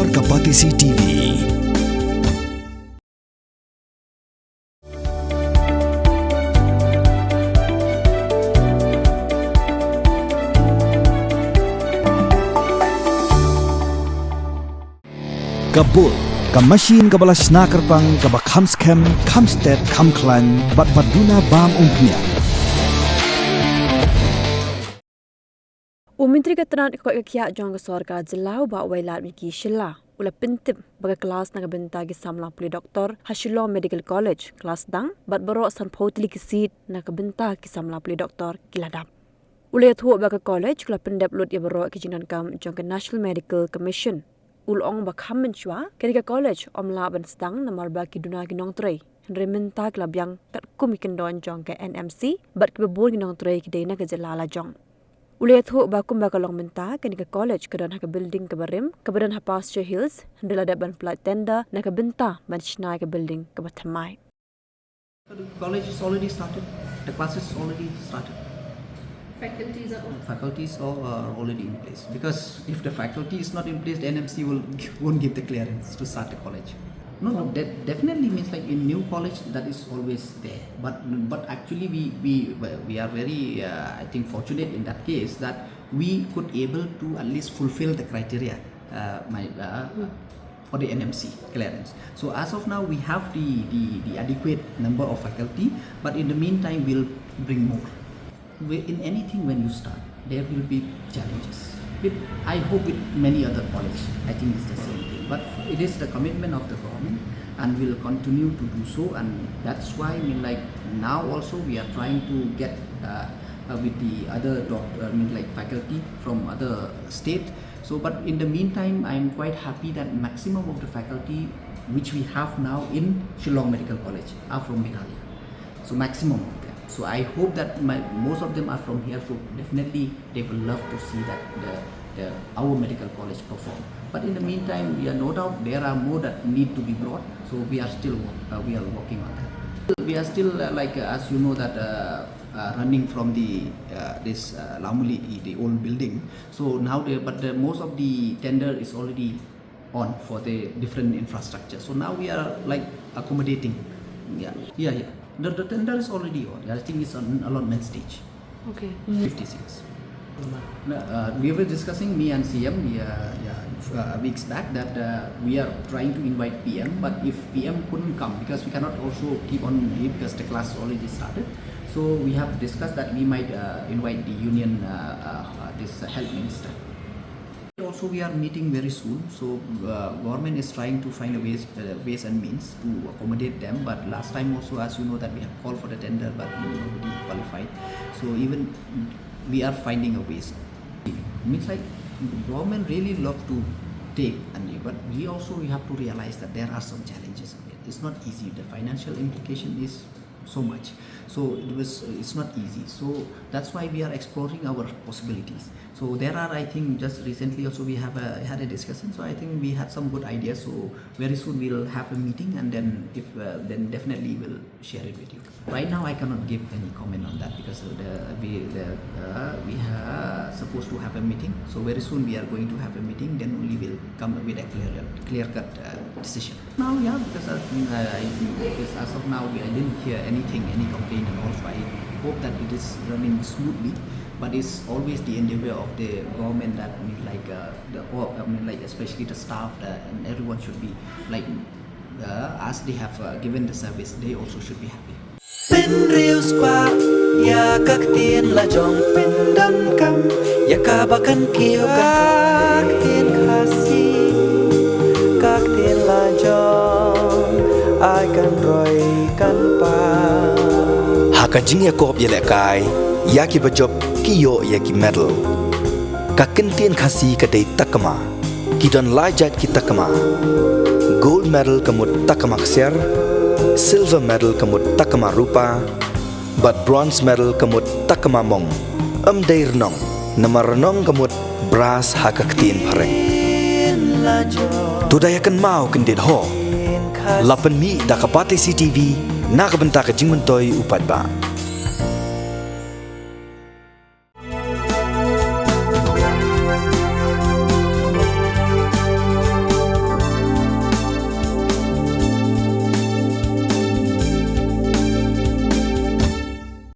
Doktor Kapatisi TV. Kabul, Kamashin kabalas nakarpang kabakhamskem, kamstet, kamklan, batbaduna bam umpnya. Menteri Keterangan Kekiak Jong Sorga Jelau ba wailat miki Shillong ula pintip baga kelas naga benta gi Samla Pule Doktor Shillong Medical College kelas Sdang bat borok san potli ki seat naga benta ki Samla Pule Doktor kiladap. Ule thu baga college kula pendep lut ya borok ki jinan kam jong ke National Medical Commission. Ulong ba kham menchwa ke college omla ban Sdang namar ba ki duna ki nong trei. Henry menta klab yang kat kum ikendon jong ke NMC bat ki bebur ki nong trei ki dena ke jelala jong. Ulihat hu bakum bakalong menta ke college kedan haka building ke barim ke badan ha pasture hills hendela daban plat tenda na ke benta ban shnai ke building ke batamai. The college is already started. The classes already started. Faculties are already in place. Because if the faculty is not in place, the NMC won't give the clearance to start the college. No, that definitely means like in new college that is always there. But actually we are very I think fortunate in that case that we could able to at least fulfill the criteria for the NMC clearance. So as of now we have the adequate number of faculty, but in the meantime we'll bring more. In anything when you start, there will be challenges. I hope with many other colleges, I think it's the same thing. But it is the commitment of the government, and will continue to do so. And that's why now also we are trying to get with the other faculty from other state. So, but in the meantime, I am quite happy that maximum of the faculty which we have now in Shillong Medical College are from Meghalaya. So maximum of them. So I hope that most of them are from here. So definitely they will love to see that our medical college perform. But in the meantime, we are no doubt there are more that need to be brought. So we are still working on that. We are still as you know that running from this Lamuli, the old building. So now most of the tender is already on for the different infrastructure. So now we are accommodating. Yeah. The tender is already on. I think it's on allotment stage. Okay. 56. We were discussing, me and CM weeks back, that we are trying to invite PM, but if PM couldn't come, because we cannot also keep on because the class already started, so we have discussed that we might invite the union, this health minister. Also we are meeting very soon, so government is trying to find ways and means to accommodate them. But last time also, as you know, that we have called for the tender, but nobody qualified. So even we are finding a ways. It means government really love to take, but we have to realize that there are some challenges of it. It's not easy. The financial implication is so much. So it's not easy. So that's why we are exploring our possibilities. So there are, I think, just recently also we have had a discussion. So I think we had some good ideas. So very soon we'll have a meeting, and then then definitely we'll share it with you. Right now I cannot give any comment on that because we are supposed to have a meeting. So very soon we are going to have a meeting. Then only we'll come with a clear-cut decision. Now, because as of now I didn't hear any complaint, and also I hope that it is running smoothly. But it's always the endeavor of the government that especially the staff and everyone should be as they have given the service, they also should be happy. Pen rius kwa ya kaktin la jong pen dan kam ya kabakan kiyo kaktin Khasi kaktin la jong ai kan roy kan pa Hakajing ya kop yelekai, yaki bajob kiyo yaki medal. Kakintien Khasi kadai takama, kidon lajat ki takama. Gold medal kamut takama ksir, silver medal kamut takama rupa, but bronze medal kamut takama mong. Day renong, nama renong kamut brass hakaktien pareng. Tudayakan mau kendit ho. Lapan mi dakapati CTV, nakabenta ka jingmentoy upad ba.